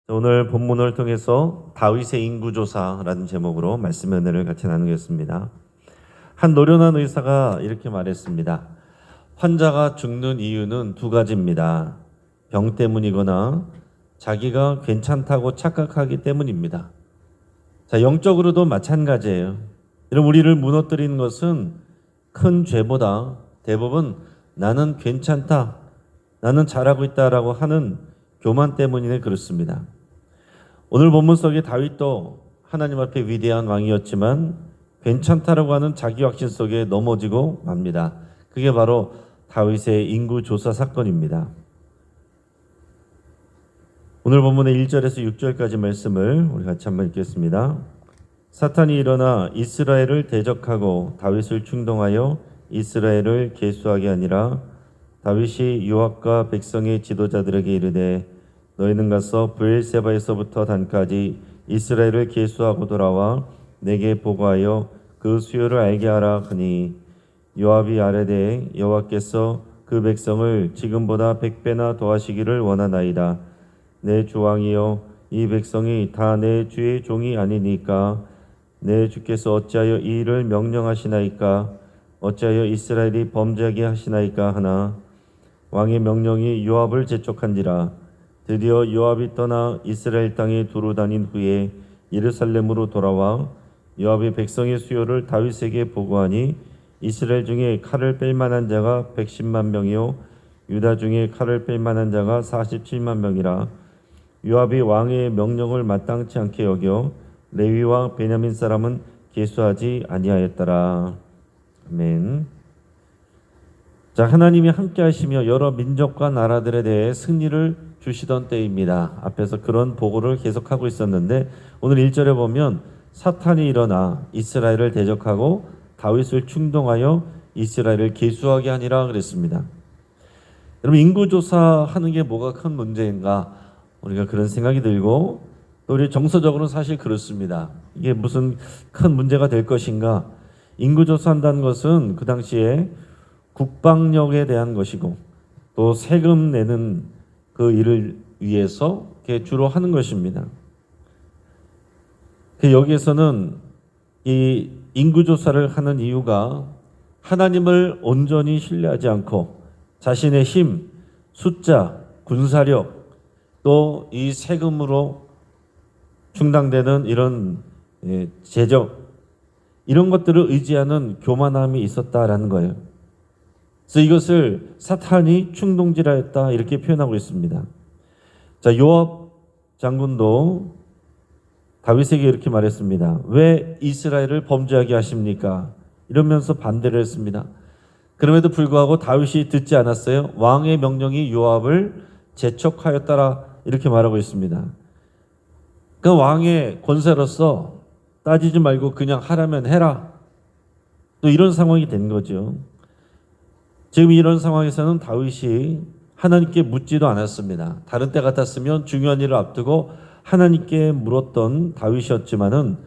오늘 본문을 통해서 다윗의 인구조사라는 제목으로 말씀 은혜를 같이 나누겠습니다. 한 노련한 의사가 이렇게 말했습니다. 환자가 죽는 이유는 두 가지입니다. 병 때문이거나 자기가 괜찮다고 착각하기 때문입니다. 자, 영적으로도 마찬가지예요. 여러분, 우리를 무너뜨리는 것은 큰 죄보다 대부분 나는 괜찮다, 나는 잘하고 있다라고 하는 교만 때문이네 그렇습니다. 오늘 본문 속에 다윗도 하나님 앞에 위대한 왕이었지만 괜찮다라고 하는 자기 확신 속에 넘어지고 맙니다. 그게 바로 다윗의 인구조사 사건입니다. 오늘 본문의 1절에서 6절까지 말씀을 우리 같이 한번 읽겠습니다. 사탄이 일어나 이스라엘을 대적하고 다윗을 충동하여 이스라엘을 계수하게 하니라. 다윗이 요압과 백성의 지도자들에게 이르되 너희는 가서 브엘세바에서부터 단까지 이스라엘을 계수하고 돌아와 내게 보고하여 그 수요를 알게 하라 하니 요압이 아뢰되 여호와께서 그 백성을 지금보다 100배나 더하시기를 원하나이다. 내 주왕이여 이 백성이 다 내 주의 종이 아니니까 내 주께서 어찌하여 이 일을 명령하시나이까 어찌하여 이스라엘이 범죄하게 하시나이까 하나 왕의 명령이 요압을 재촉한지라. 드디어 요압이 떠나 이스라엘 땅에 두루 다닌 후에 예루살렘으로 돌아와 요압이 백성의 수요를 다윗에게 보고하니 이스라엘 중에 칼을 뺄 만한 자가 110만 명이요 유다 중에 칼을 뺄 만한 자가 47만 명이라. 요압이 왕의 명령을 마땅치 않게 여겨 레위와 베냐민 사람은 계수하지 아니하였더라. 아멘. 자, 하나님이 함께 하시며 여러 민족과 나라들에 대해 승리를 주시던 때입니다. 앞에서 그런 보고를 계속하고 있었는데 오늘 1절에 보면 사탄이 일어나 이스라엘을 대적하고 다윗을 충동하여 이스라엘을 계수하게 하니라 그랬습니다. 여러분, 인구조사하는 게 뭐가 큰 문제인가? 우리가 그런 생각이 들고 또 우리 정서적으로는 사실 그렇습니다. 이게 무슨 큰 문제가 될 것인가? 인구조사한다는 것은 그 당시에 국방력에 대한 것이고 또 세금 내는 그 일을 위해서 주로 하는 것입니다. 여기에서는 이 인구조사를 하는 이유가 하나님을 온전히 신뢰하지 않고 자신의 힘, 숫자, 군사력 또 이 세금으로 충당되는 이런 재정 이런 것들을 의지하는 교만함이 있었다라는 거예요. 그래서 이것을 사탄이 충동질하였다 이렇게 표현하고 있습니다. 자, 요압 장군도 다윗에게 이렇게 말했습니다. 왜 이스라엘을 범죄하게 하십니까? 이러면서 반대를 했습니다. 그럼에도 불구하고 다윗이 듣지 않았어요. 왕의 명령이 요압을 재촉하였다라 이렇게 말하고 있습니다. 그 왕의 권세로서 따지지 말고 그냥 하라면 해라. 또 이런 상황이 된 거죠. 지금 이런 상황에서는 다윗이 하나님께 묻지도 않았습니다. 다른 때 같았으면 중요한 일을 앞두고 하나님께 물었던 다윗이었지만은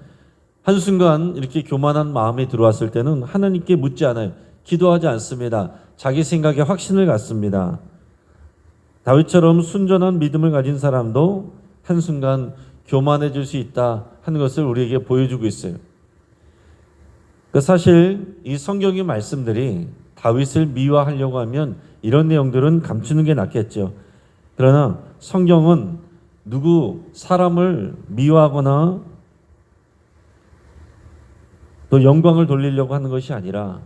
한순간 이렇게 교만한 마음이 들어왔을 때는 하나님께 묻지 않아요. 기도하지 않습니다. 자기 생각에 확신을 갖습니다. 다윗처럼 순전한 믿음을 가진 사람도 한순간 교만해질 수 있다 하는 것을 우리에게 보여주고 있어요. 사실 이 성경의 말씀들이 다윗을 미화하려고 하면 이런 내용들은 감추는 게 낫겠죠. 그러나 성경은 사람을 미화하거나 또 영광을 돌리려고 하는 것이 아니라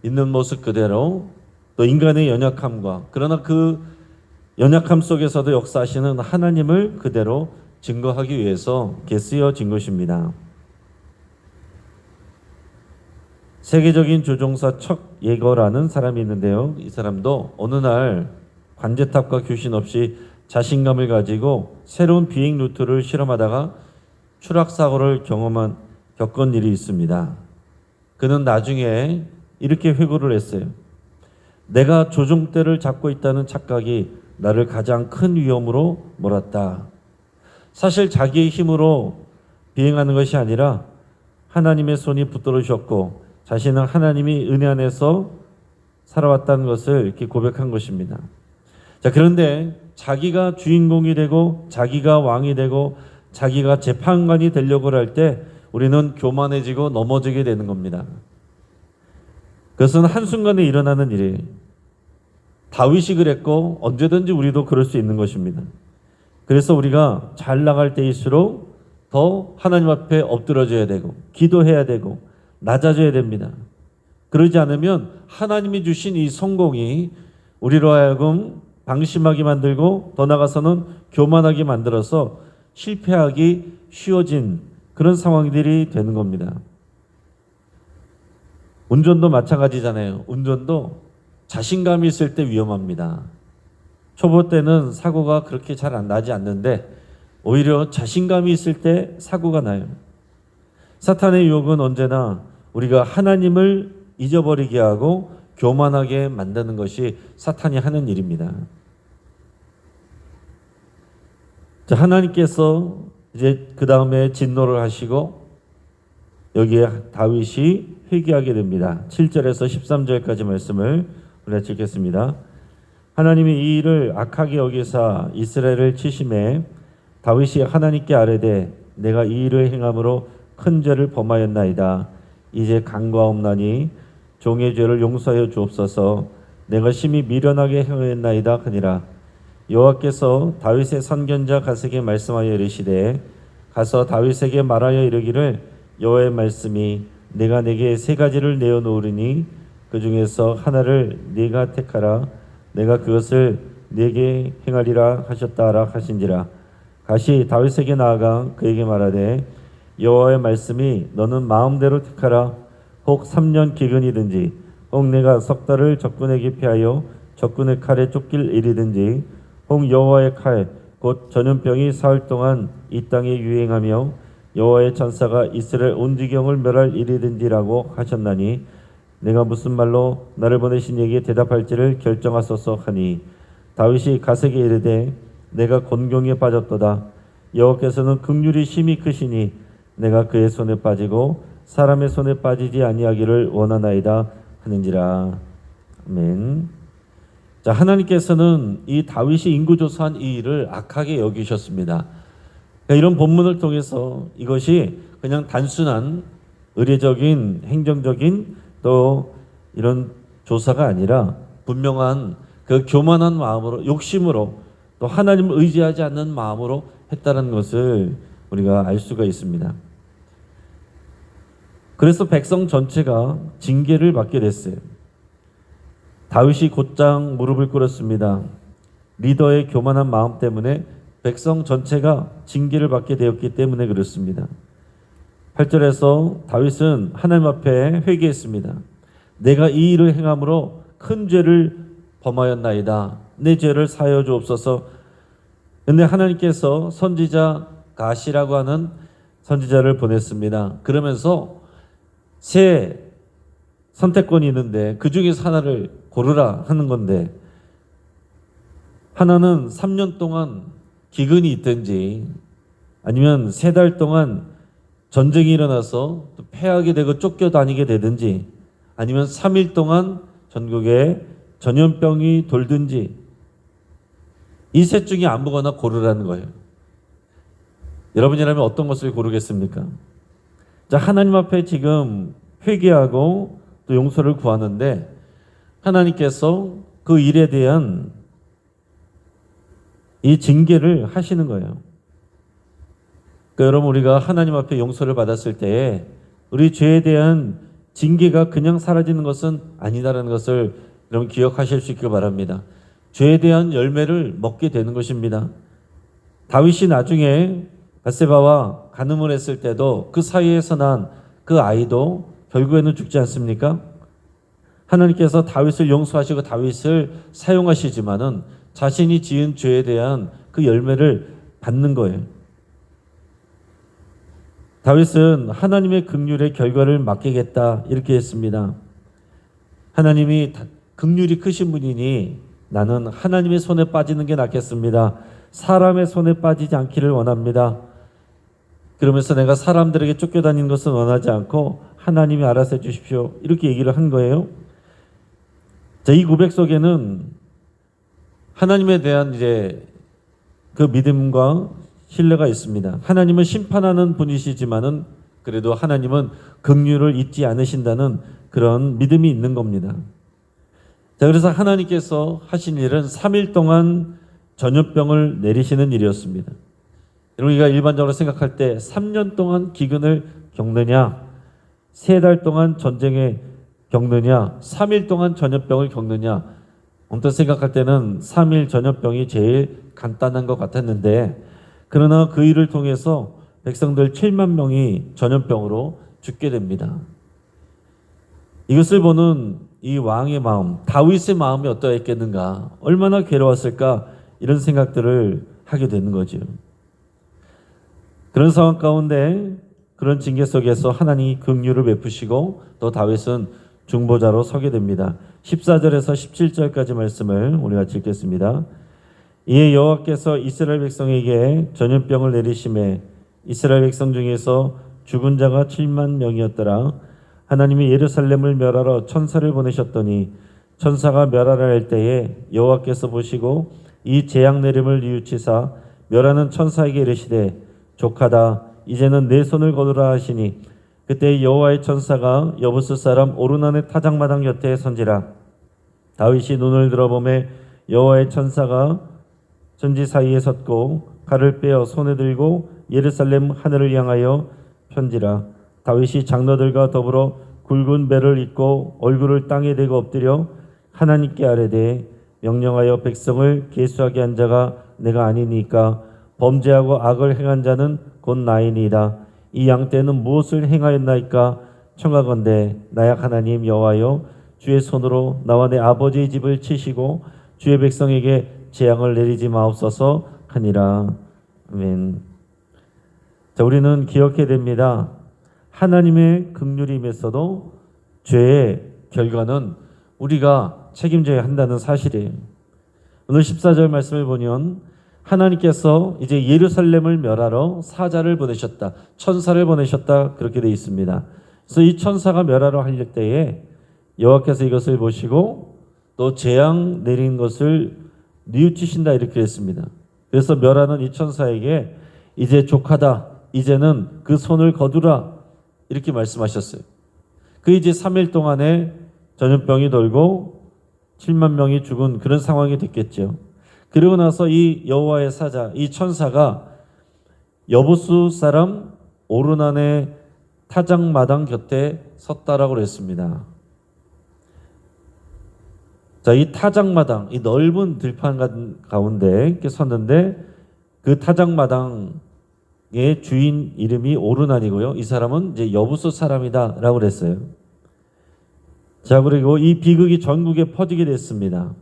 있는 모습 그대로 또 인간의 연약함과 그러나 그 연약함 속에서도 역사하시는 하나님을 그대로 증거하기 위해서 쓰여진 것입니다. 세계적인 조종사 척 예거라는 사람이 있는데요. 이 사람도 어느 날 관제탑과 교신 없이 자신감을 가지고 새로운 비행 루트를 실험하다가 추락사고를 겪은 일이 있습니다. 그는 나중에 이렇게 회고를 했어요. 내가 조종대를 잡고 있다는 착각이 나를 가장 큰 위험으로 몰았다. 사실 자기의 힘으로 비행하는 것이 아니라 하나님의 손이 붙들어 주셨고 자신은 하나님이 은혜 안에서 살아왔다는 것을 이렇게 고백한 것입니다. 자, 그런데 자기가 주인공이 되고 자기가 왕이 되고 자기가 재판관이 되려고 할 때 우리는 교만해지고 넘어지게 되는 겁니다. 그것은 한순간에 일어나는 일이에요. 다윗이 그랬고 언제든지 우리도 그럴 수 있는 것입니다. 그래서 우리가 잘 나갈 때일수록 더 하나님 앞에 엎드러져야 되고 기도해야 되고 낮아져야 됩니다. 그러지 않으면 하나님이 주신 이 성공이 우리로 하여금 방심하게 만들고 더 나아가서는 교만하게 만들어서 실패하기 쉬워진 그런 상황들이 되는 겁니다. 운전도 마찬가지잖아요. 운전도 자신감이 있을 때 위험합니다. 초보 때는 사고가 그렇게 잘 나지 않는데 오히려 자신감이 있을 때 사고가 나요. 사탄의 유혹은 언제나 우리가 하나님을 잊어버리게 하고 교만하게 만드는 것이 사탄이 하는 일입니다. 자, 하나님께서 이제 그 다음에 진노를 하시고 여기에 다윗이 회개하게 됩니다. 7절에서 13절까지 말씀을 우리가 읽겠습니다. 하나님이 이 일을 악하게 여기사 이스라엘을 치심해 다윗이 하나님께 아뢰되 내가 이 일을 행함으로 큰 죄를 범하였나이다. 이제 간과없나니 종의 죄를 용서하여 주옵소서. 내가 심히 미련하게 행하였나이다 하니라. 여호와께서 다윗의 선견자 갓에게 말씀하여 이르시되 가서 다윗에게 말하여 이르기를 여호와의 말씀이 내가 내게 세 가지를 내어 놓으리니 그 중에서 하나를 네가 택하라. 내가 그것을 네게 행하리라 하셨다라 하신지라. 가시 다윗에게 나아가 그에게 말하되 여호와의 말씀이 너는 마음대로 택하라. 혹 3년 기근이든지 혹 내가 석 달을 적군에게 피하여 적군의 칼에 쫓길 일이든지 혹 여호와의 칼 곧 전염병이 사흘 동안 이 땅에 유행하며 여호와의 천사가 이스라엘 온 지경을 멸할 일이든지라고 하셨나니 내가 무슨 말로 나를 보내신 이에게 대답할지를 결정하소서 하니 다윗이 갓에게 이르되 내가 곤경에 빠졌도다. 여호와께서는 긍휼이 심히 크시니 내가 그의 손에 빠지고 사람의 손에 빠지지 아니하기를 원하나이다 하는지라. 아멘. 자, 하나님께서는 이 다윗이 인구조사한 이 일을 악하게 여기셨습니다. 그러니까 이런 본문을 통해서 이것이 그냥 단순한 의례적인 행정적인 또 이런 조사가 아니라 분명한 그 교만한 마음으로 욕심으로 또 하나님을 의지하지 않는 마음으로 했다는 것을 우리가 알 수가 있습니다. 그래서 백성 전체가 징계를 받게 됐어요. 다윗이 곧장 무릎을 꿇었습니다. 리더의 교만한 마음 때문에 백성 전체가 징계를 받게 되었기 때문에 그렇습니다. 8절에서 다윗은 하나님 앞에 회개했습니다. 내가 이 일을 행함으로 큰 죄를 범하였나이다. 내 죄를 사하여 주옵소서. 그런데 하나님께서 선지자 갓이라고 하는 선지자를 보냈습니다. 그러면서 세 선택권이 있는데 그 중에서 하나를 고르라 하는 건데 하나는 3년 동안 기근이 있든지 아니면 3달 동안 전쟁이 일어나서 패하게 되고 쫓겨다니게 되든지 아니면 3일 동안 전국에 전염병이 돌든지 이 셋 중에 아무거나 고르라는 거예요. 여러분이라면 어떤 것을 고르겠습니까? 자, 하나님 앞에 지금 회개하고 또 용서를 구하는데 하나님께서 그 일에 대한 이 징계를 하시는 거예요. 그러니까 여러분 우리가 하나님 앞에 용서를 받았을 때에 우리 죄에 대한 징계가 그냥 사라지는 것은 아니다라는 것을 여러분 기억하실 수 있길 바랍니다. 죄에 대한 열매를 먹게 되는 것입니다. 다윗이 나중에 밧세바와 간음을 했을 때도 그 사이에서 난 그 아이도 결국에는 죽지 않습니까? 하나님께서 다윗을 용서하시고 다윗을 사용하시지만은 자신이 지은 죄에 대한 그 열매를 받는 거예요. 다윗은 하나님의 긍휼의 결과를 맡기겠다 이렇게 했습니다. 하나님이 긍휼이 크신 분이니 나는 하나님의 손에 빠지는 게 낫겠습니다. 사람의 손에 빠지지 않기를 원합니다. 그러면서 내가 사람들에게 쫓겨다니는 것은 원하지 않고 하나님이 알아서 해주십시오. 이렇게 얘기를 한 거예요. 자, 이 고백 속에는 하나님에 대한 이제 그 믿음과 신뢰가 있습니다. 하나님은 심판하는 분이시지만은 그래도 하나님은 긍휼을 잊지 않으신다는 그런 믿음이 있는 겁니다. 자, 그래서 하나님께서 하신 일은 3일 동안 전염병을 내리시는 일이었습니다. 우리가 일반적으로 생각할 때 3년 동안 기근을 겪느냐, 3달 동안 전쟁에 겪느냐, 3일 동안 전염병을 겪느냐, 언뜻 생각할 때는 3일 전염병이 제일 간단한 것 같았는데, 그러나 그 일을 통해서 백성들 7만 명이 전염병으로 죽게 됩니다. 이것을 보는 이 왕의 마음, 다윗의 마음이 어떠했겠는가, 얼마나 괴로웠을까, 이런 생각들을 하게 되는 거죠. 그런 상황 가운데, 그런 징계 속에서 하나님이 긍휼을 베푸시고 또 다윗은 중보자로 서게 됩니다. 14절에서 17절까지 말씀을 우리 같이 읽겠습니다. 이에 여호와께서 이스라엘 백성에게 전염병을 내리심에 이스라엘 백성 중에서 죽은 자가 7만 명이었더라. 하나님이 예루살렘을 멸하러 천사를 보내셨더니 천사가 멸하라 할 때에 여호와께서 보시고 이 재앙 내림을 뉘우치사 멸하는 천사에게 이르시되 족하다, 이제는 내 손을 거두라 하시니 그때 여호와의 천사가 여부스 사람 오르난의 타작마당 곁에 선지라. 다윗이 눈을 들어보매 여호와의 천사가 천지 사이에 섰고 칼을 빼어 손에 들고 예루살렘 하늘을 향하여 편지라. 다윗이 장로들과 더불어 굵은 배를 입고 얼굴을 땅에 대고 엎드려 하나님께 아뢰되 명령하여 백성을 계수하게 한 자가 내가 아니니까 범죄하고 악을 행한 자는 곧 나이니이다. 이 양떼는 무엇을 행하였나이까? 청하건대 나약 하나님 여호와여, 주의 손으로 나와 내 아버지의 집을 치시고 주의 백성에게 재앙을 내리지 마옵소서 하니라. 아멘. 자, 우리는 기억해야 됩니다. 하나님의 긍휼이 임했어도 죄의 결과는 우리가 책임져야 한다는 사실이에요. 오늘 14절 말씀을 보면 하나님께서 이제 예루살렘을 멸하러 사자를 보내셨다, 천사를 보내셨다, 그렇게 되어 있습니다. 그래서 이 천사가 멸하러 할 때에 여호와께서 이것을 보시고 또 재앙 내린 것을 뉘우치신다, 이렇게 했습니다. 그래서 멸하는 이 천사에게 이제 족하다, 이제는 그 손을 거두라, 이렇게 말씀하셨어요. 그 이제 3일 동안에 전염병이 돌고 7만 명이 죽은 그런 상황이 됐겠죠. 그리고 나서 이 여호와의 사자, 이 천사가 여부스 사람 오르난의 타작마당 곁에 섰다라고 그랬습니다. 자, 이 타작마당, 이 넓은 들판 가운데 이렇게 섰는데 그 타작마당의 주인 이름이 오르난이고요. 이 사람은 이제 여부스 사람이다라고 그랬어요. 자, 그리고 이 비극이 전국에 퍼지게 됐습니다.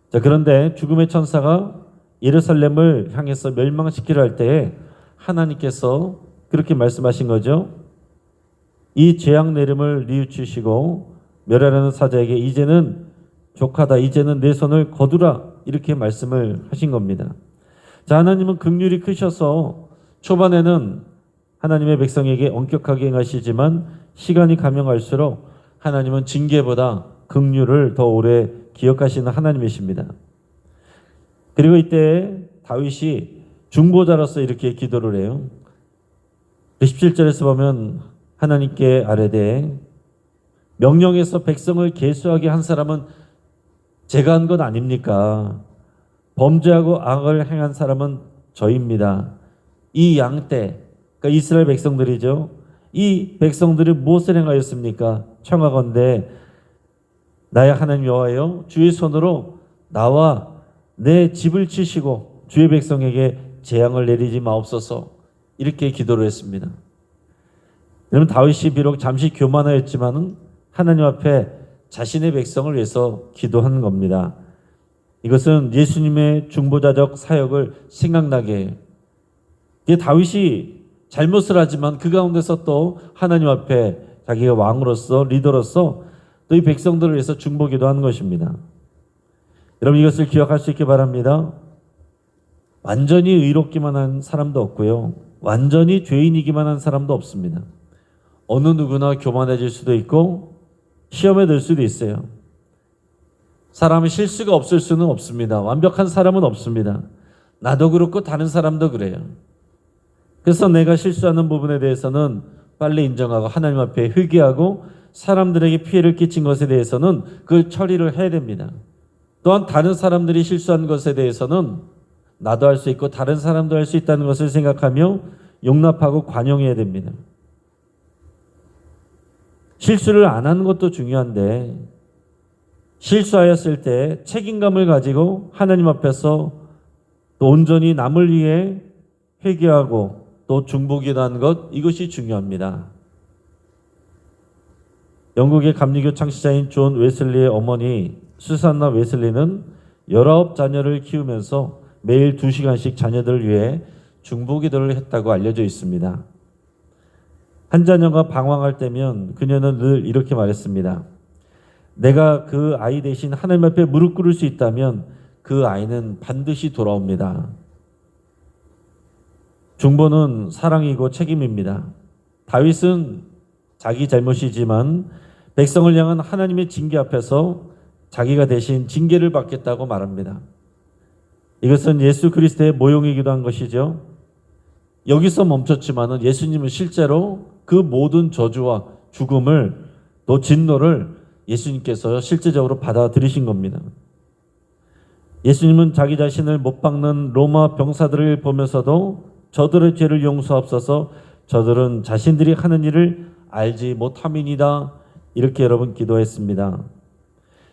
자, 그런데 죽음의 천사가 예루살렘을 향해서 멸망시키려 할 때에 하나님께서 그렇게 말씀하신 거죠. 이 재앙 내림을 뉘우치시고 멸하려는 사자에게 이제는 족하다, 이제는 내 손을 거두라, 이렇게 말씀을 하신 겁니다. 자, 하나님은 긍휼이 크셔서 초반에는 하나님의 백성에게 엄격하게 행하시지만 시간이 가면 갈수록 하나님은 징계보다 긍휼을 더 오래 기억하시는 하나님이십니다. 그리고 이때 다윗이 중보자로서 이렇게 기도를 해요. 17절에서 보면 하나님께 아뢰되 명령해서 백성을 계수하게 한 사람은 제가 한 것 아닙니까? 범죄하고 악을 행한 사람은 저입니다. 이 양떼, 그러니까 이스라엘 백성들이죠. 이 백성들이 무엇을 행하였습니까? 청하건대 나의 하나님 여호와여, 주의 손으로 나와 내 집을 치시고 주의 백성에게 재앙을 내리지 마옵소서, 이렇게 기도를 했습니다. 여러분, 다윗이 비록 잠시 교만하였지만은 하나님 앞에 자신의 백성을 위해서 기도한 겁니다. 이것은 예수님의 중보자적 사역을 생각나게 해요. 다윗이 잘못을 하지만 그 가운데서 또 하나님 앞에 자기가 왕으로서 리더로서 또 이 백성들을 위해서 중보기도 하는 것입니다. 여러분, 이것을 기억할 수 있기 바랍니다. 완전히 의롭기만 한 사람도 없고요, 완전히 죄인이기만 한 사람도 없습니다. 어느 누구나 교만해질 수도 있고 시험에 들 수도 있어요. 사람이 실수가 없을 수는 없습니다. 완벽한 사람은 없습니다. 나도 그렇고 다른 사람도 그래요. 그래서 내가 실수하는 부분에 대해서는 빨리 인정하고 하나님 앞에 회개하고 사람들에게 피해를 끼친 것에 대해서는 그걸 처리를 해야 됩니다. 또한 다른 사람들이 실수한 것에 대해서는 나도 할 수 있고 다른 사람도 할 수 있다는 것을 생각하며 용납하고 관용해야 됩니다. 실수를 안 하는 것도 중요한데 실수하였을 때 책임감을 가지고 하나님 앞에서 또 온전히 남을 위해 회개하고 또 중보기도하는 것, 이것이 중요합니다. 영국의 감리교 창시자인 존 웨슬리의 어머니 수산나 웨슬리는 19자녀를 키우면서 매일 2시간씩 자녀들을 위해 중보기도를 했다고 알려져 있습니다. 한 자녀가 방황할 때면 그녀는 늘 이렇게 말했습니다. 내가 그 아이 대신 하나님 앞에 무릎 꿇을 수 있다면 그 아이는 반드시 돌아옵니다. 중보는 사랑이고 책임입니다. 다윗은 자기 잘못이지만 백성을 향한 하나님의 징계 앞에서 자기가 대신 징계를 받겠다고 말합니다. 이것은 예수 그리스도의 모형이기도 한 것이죠. 여기서 멈췄지만은 예수님은 실제로 그 모든 저주와 죽음을 또 진노를 예수님께서 실제적으로 받아들이신 겁니다. 예수님은 자기 자신을 못 박는 로마 병사들을 보면서도 저들의 죄를 용서하옵소서, 저들은 자신들이 하는 일을 알지 못함이니이다, 이렇게 여러분 기도했습니다.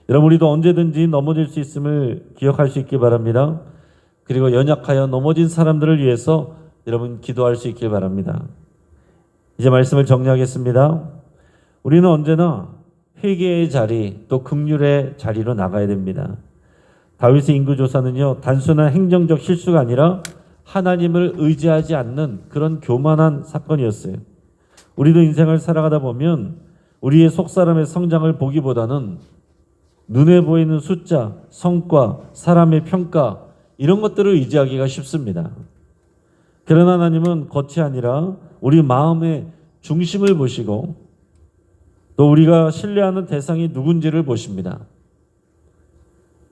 여러분, 우리도 언제든지 넘어질 수 있음을 기억할 수 있길 바랍니다. 그리고 연약하여 넘어진 사람들을 위해서 여러분 기도할 수 있길 바랍니다. 이제 말씀을 정리하겠습니다. 우리는 언제나 회개의 자리, 또 긍휼의 자리로 나가야 됩니다. 다윗의 인구조사는요, 단순한 행정적 실수가 아니라 하나님을 의지하지 않는 그런 교만한 사건이었어요. 우리도 인생을 살아가다 보면 우리의 속사람의 성장을 보기보다는 눈에 보이는 숫자, 성과, 사람의 평가, 이런 것들을 의지하기가 쉽습니다. 그러나 하나님은 겉이 아니라 우리 마음의 중심을 보시고 또 우리가 신뢰하는 대상이 누군지를 보십니다.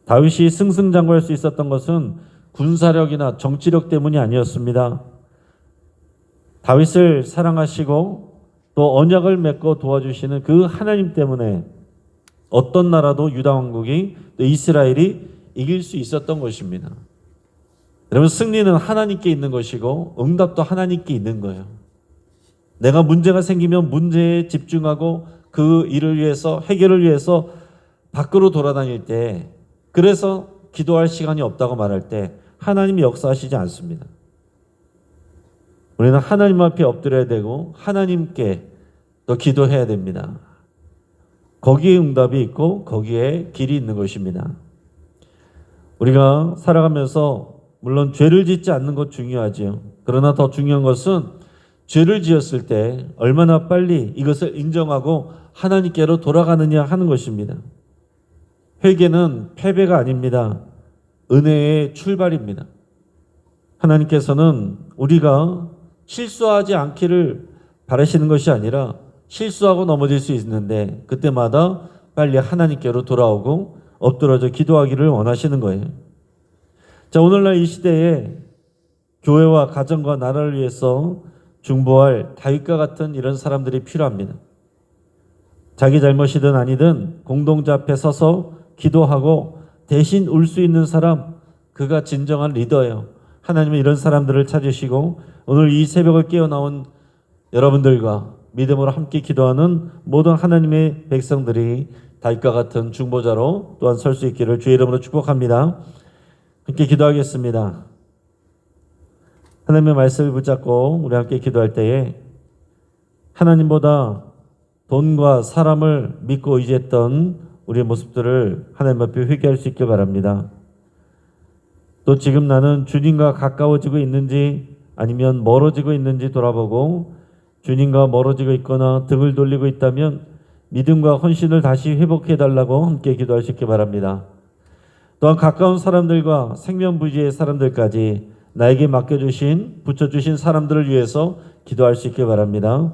다윗이 승승장구할 수 있었던 것은 군사력이나 정치력 때문이 아니었습니다. 다윗을 사랑하시고 또 언약을 맺고 도와주시는 그 하나님 때문에 어떤 나라도 유다 왕국이 또 이스라엘이 이길 수 있었던 것입니다. 여러분, 승리는 하나님께 있는 것이고 응답도 하나님께 있는 거예요. 내가 문제가 생기면 문제에 집중하고 그 일을 위해서, 해결을 위해서 밖으로 돌아다닐 때, 그래서 기도할 시간이 없다고 말할 때 하나님이 역사하시지 않습니다. 우리는 하나님 앞에 엎드려야 되고 하나님께 또 기도해야 됩니다. 거기에 응답이 있고 거기에 길이 있는 것입니다. 우리가 살아가면서 물론 죄를 짓지 않는 것 중요하지요. 그러나 더 중요한 것은 죄를 지었을 때 얼마나 빨리 이것을 인정하고 하나님께로 돌아가느냐 하는 것입니다. 회개는 패배가 아닙니다. 은혜의 출발입니다. 하나님께서는 우리가 실수하지 않기를 바라시는 것이 아니라 실수하고 넘어질 수 있는데 그때마다 빨리 하나님께로 돌아오고 엎드러져 기도하기를 원하시는 거예요. 자, 오늘날 이 시대에 교회와 가정과 나라를 위해서 중보할 다윗과 같은 이런 사람들이 필요합니다. 자기 잘못이든 아니든 공동체 앞에 서서 기도하고 대신 울 수 있는 사람, 그가 진정한 리더예요. 하나님은 이런 사람들을 찾으시고 오늘 이 새벽을 깨어나온 여러분들과 믿음으로 함께 기도하는 모든 하나님의 백성들이 다윗과 같은 중보자로 또한 설 수 있기를 주의 이름으로 축복합니다. 함께 기도하겠습니다. 하나님의 말씀을 붙잡고 우리 함께 기도할 때에 하나님보다 돈과 사람을 믿고 의지했던 우리의 모습들을 하나님 앞에 회개할 수 있길 바랍니다. 또 지금 나는 주님과 가까워지고 있는지 아니면 멀어지고 있는지 돌아보고 주님과 멀어지고 있거나 등을 돌리고 있다면 믿음과 헌신을 다시 회복해달라고 함께 기도할 수 있길 바랍니다. 또한 가까운 사람들과 생명부지의 사람들까지 나에게 맡겨주신, 붙여주신 사람들을 위해서 기도할 수 있길 바랍니다.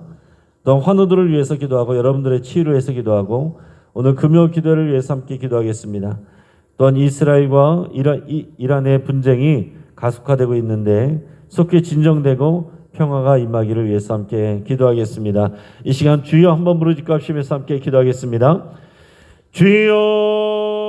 또한 환우들을 위해서 기도하고 여러분들의 치유를 위해서 기도하고 오늘 금요 기도를 위해서 함께 기도하겠습니다. 또한 이스라엘과 이란의 분쟁이 가속화되고 있는데 속히 진정되고 평화가 임하기를 위해서 함께 기도하겠습니다. 이 시간 주여 한번 부르짖고 합심해서 함께 기도하겠습니다. 주여